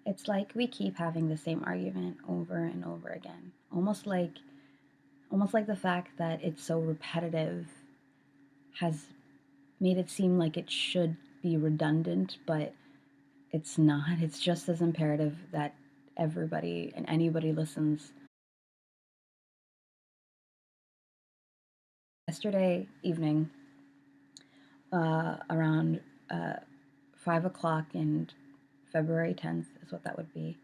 It's like we keep having the same argument over and over again. Almost like the fact that it's so repetitive has made it seem like it should be redundant, but it's not. It's just as imperative that everybody and anybody listens. Yesterday evening, around 5 o'clock, and February 10th is what that would be,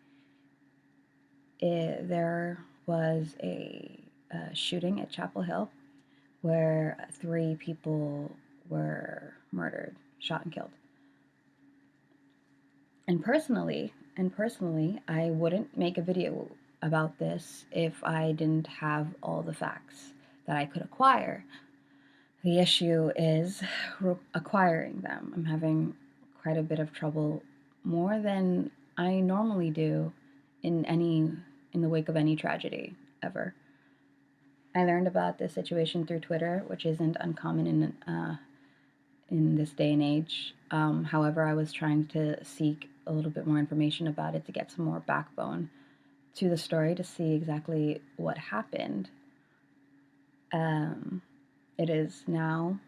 there was a shooting at Chapel Hill where 3 people were murdered, shot and killed. And personally, I wouldn't make a video about this if I didn't have all the facts that I could acquire. The issue is acquiring them. I'm having quite a bit of trouble, more than I normally do in the wake of any tragedy ever. I learned about this situation through Twitter, which isn't uncommon in this day and age. However, I was trying to seek a little bit more information about it to get some more backbone to the story to see exactly what happened. It is now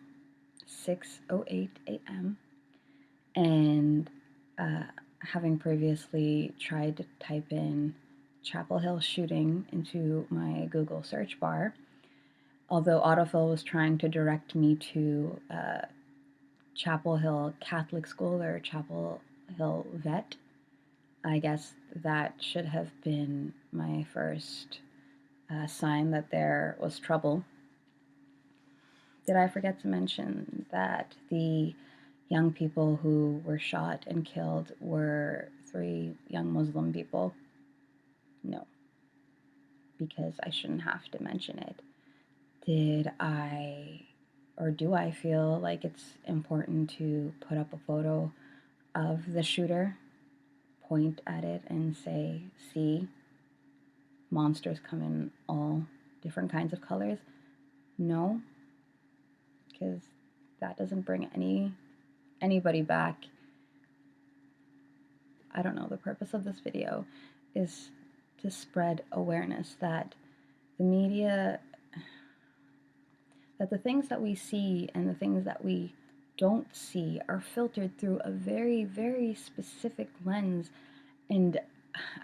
6:08 a.m. and having previously tried to type in Chapel Hill shooting into my Google search bar, although autofill was trying to direct me to Chapel Hill Catholic School or Chapel Hill Vet, I guess that should have been my first sign that there was trouble. Did I forget to mention that the young people who were shot and killed were 3 young Muslim people? No, because I shouldn't have to mention it. Do I feel like it's important to put up a photo of the shooter, point at it, and say, see, monsters come in all different kinds of colors? No, because that doesn't bring anybody back. I don't know. The purpose of this video is to spread awareness that the media, that the things that we see and the things that we don't see are filtered through a very, very specific lens. And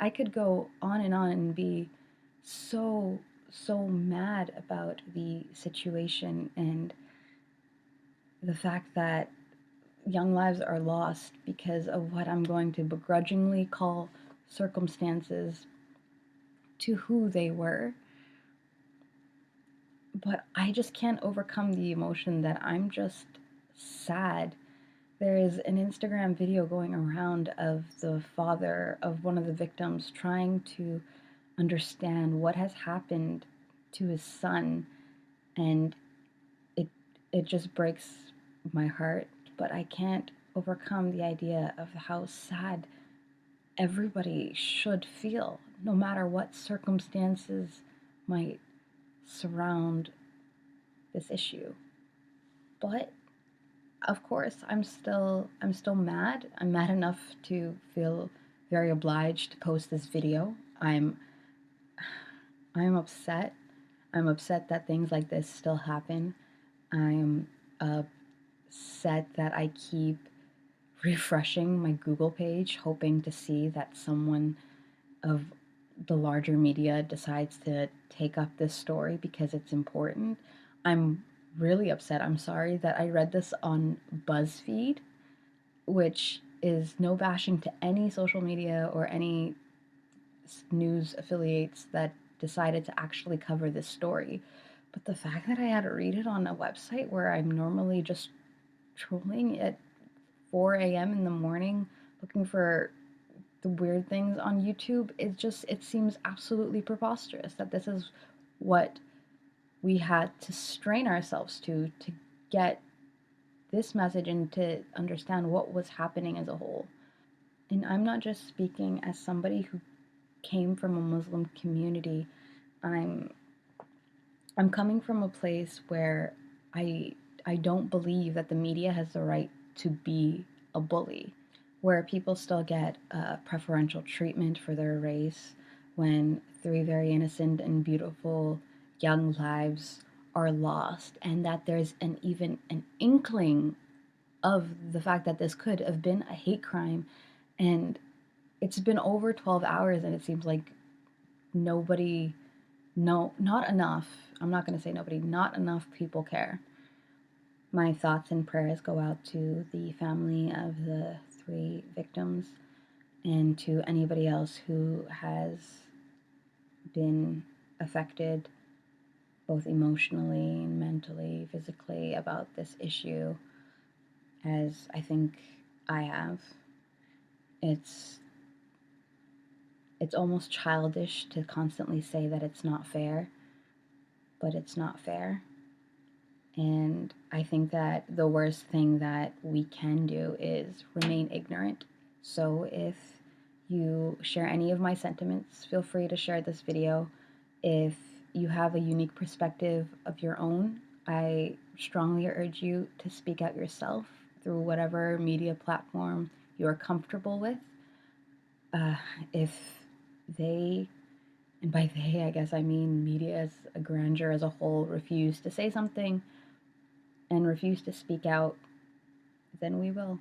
I could go on and be so mad about the situation and the fact that young lives are lost because of what I'm going to begrudgingly call circumstances to who they were. But I just can't overcome the emotion that I'm just sad. There is an Instagram video going around of the father of one of the victims trying to understand what has happened to his son, and it just breaks my heart. But I can't overcome the idea of how sad everybody should feel, no matter what circumstances might surround this issue. But of course, I'm still mad. I'm mad enough to feel very obliged to post this video. I'm upset. I'm upset that things like this still happen. I'm upset that I keep refreshing my Google page, hoping to see that someone of the larger media decides to take up this story because it's important. I'm really upset. I'm sorry that I read this on BuzzFeed, which is no bashing to any social media or any news affiliates that decided to actually cover this story. But the fact that I had to read it on a website where I'm normally just trolling at 4 a.m. in the morning looking for the weird things on YouTube, it seems absolutely preposterous that this is what we had to strain ourselves to get this message and to understand what was happening as a whole. And I'm not just speaking as somebody who came from a Muslim community. I'm coming from a place where I don't believe that the media has the right to be a bully. where people still get preferential treatment for their race when three very innocent and beautiful young lives are lost, and that there's even an inkling of the fact that this could have been a hate crime. And it's been over 12 hours, and it seems like nobody, no, not enough. I'm not going to say nobody, not enough people care. My thoughts and prayers go out to the family of the three victims and to anybody else who has been affected both emotionally, mentally, physically about this issue, as I think I have. It's it's almost childish to constantly say that it's not fair, but it's not fair. And I think that the worst thing that we can do is remain ignorant. So if you share any of my sentiments, feel free to share this video. If you have a unique perspective of your own, I strongly urge you to speak out yourself through whatever media platform you are comfortable with. If they, and by they, I guess I mean media as a grandeur as a whole, refuse to say something and refuse to speak out, then we will.